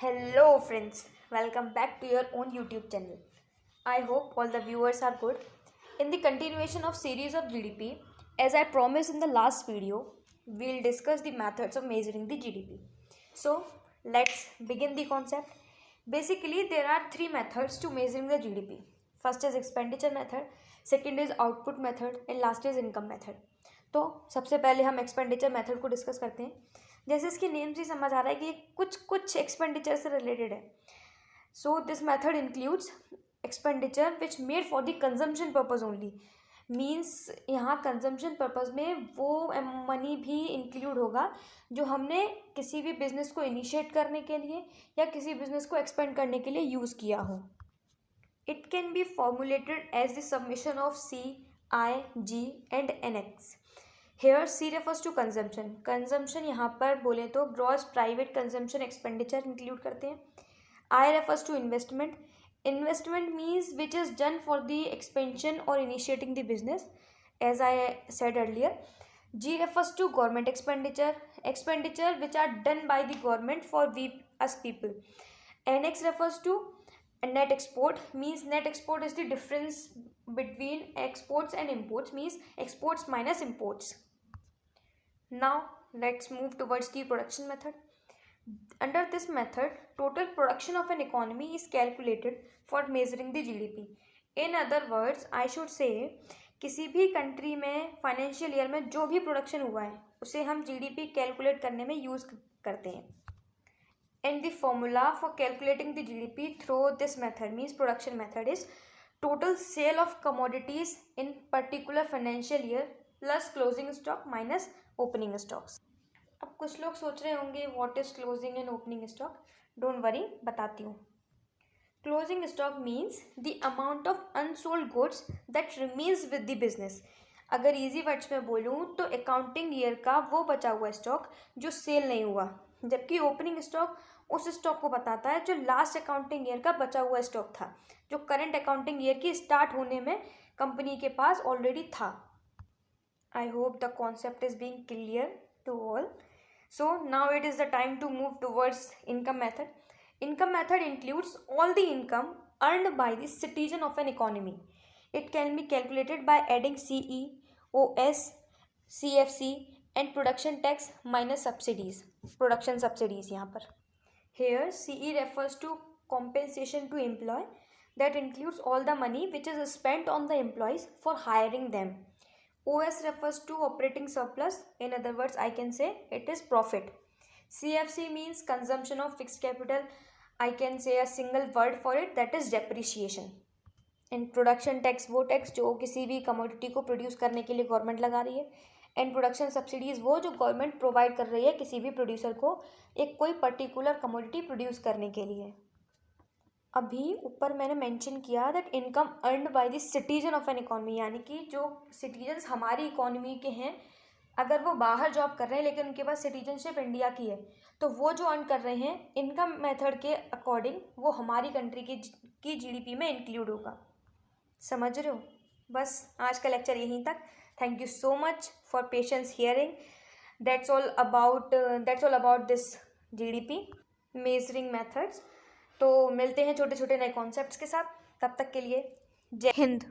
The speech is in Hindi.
Hello friends, welcome back to your own YouTube channel. I hope all the viewers are good. In the continuation of series of GDP, as I promised in the last video, we'll discuss the methods of measuring the GDP. So let's begin the concept. Basically, there are three methods to measuring the GDP. First is expenditure method, second is output method and last is income method. तो सबसे पहले हम एक्सपेंडिचर मेथड को डिस्कस करते हैं. जैसे इसके नेम से समझ आ रहा है कि कुछ एक्सपेंडिचर से रिलेटेड है. So this method includes expenditure which made for the consumption purpose only. Means यहाँ कंजम्पशन पर्पज़ में वो मनी भी इंक्लूड होगा जो हमने किसी भी बिजनेस को इनिशिएट करने के लिए या किसी बिजनेस को एक्सपेंड करने के लिए यूज़ किया हो. It can be formulated as the submission of C, I, G and N X. Here C refers to consumption. Consumption यहाँ पर बोले तो gross private consumption expenditure include करते हैं. I refers to investment. Investment means which is done for the expansion और initiating the business as I said earlier. G refers to government expenditure. Expenditure which are done by the government for we us people. N X refers to net export. Means net export is the difference between exports and imports, means exports minus imports. Now let's move towards the production method. Under this method, total production of an economy is calculated for measuring the GDP. In other words, I should say किसी भी कंट्री में फाइनेंशियल ईयर में जो भी प्रोडक्शन हुआ है उसे हम जीडीपी कैलकुलेट करने में यूज़ करते हैं. And the formula for calculating the GDP through this method, means production method, is total sale of commodities in particular financial year plus closing stock minus opening stocks. अब कुछ लोग सोच रहे होंगे what is closing and opening stock. Don't worry, बताती हूँ. Closing stock means the amount of unsold goods that remains with the business. अगर इजी वर्ड्स में बोलूँ तो अकाउंटिंग ईयर का वो बचा हुआ स्टॉक जो सेल नहीं हुआ, जबकि ओपनिंग स्टॉक उस स्टॉक को बताता है जो लास्ट अकाउंटिंग ईयर का बचा हुआ स्टॉक था, जो करंट अकाउंटिंग ईयर की स्टार्ट होने में कंपनी के पास ऑलरेडी था. I hope the concept is being clear to all. So now it is the time to move towards income method. Income method includes all the income earned by the citizen of an economy. It can be calculated by adding CE, OS, CFC and production tax minus subsidies. Production subsidies यहाँ पर. Here CE refers to compensation to employee. That includes all the money which is spent on the employees for hiring them. OS refers to operating surplus. In other words, I can say it is profit. CFC means consumption of fixed capital. I can say a single word for it, that is depreciation. And production tax वो टैक्स जो किसी भी कमोडिटी को प्रोड्यूस करने के लिए गवर्नमेंट लगा रही है. एंड प्रोडक्शन सब्सिडीज़ वो जो गवर्नमेंट प्रोवाइड कर रही है किसी भी प्रोड्यूसर को एक कोई पर्टिकुलर कमोडिटी प्रोड्यूस करने के लिए. अभी ऊपर मैंने मेंशन किया that income earned by the citizen of an economy, यानी कि जो सिटीजन्स हमारी इकोनॉमी के हैं, अगर वो बाहर जॉब कर रहे हैं लेकिन उनके पास सिटीजनशिप इंडिया की है, तो वो जो अर्न कर रहे हैं इनकम मेथड के अकॉर्डिंग वो हमारी कंट्री की जीडीपी में इंक्लूड होगा. समझ रहे हो? बस आज का लेक्चर यहीं तक. Thank you so much for patience hearing. That's all about this GDP measuring methods. तो मिलते हैं छोटे छोटे नए कॉन्सेप्ट्स के साथ. तब तक के लिए जय हिंद.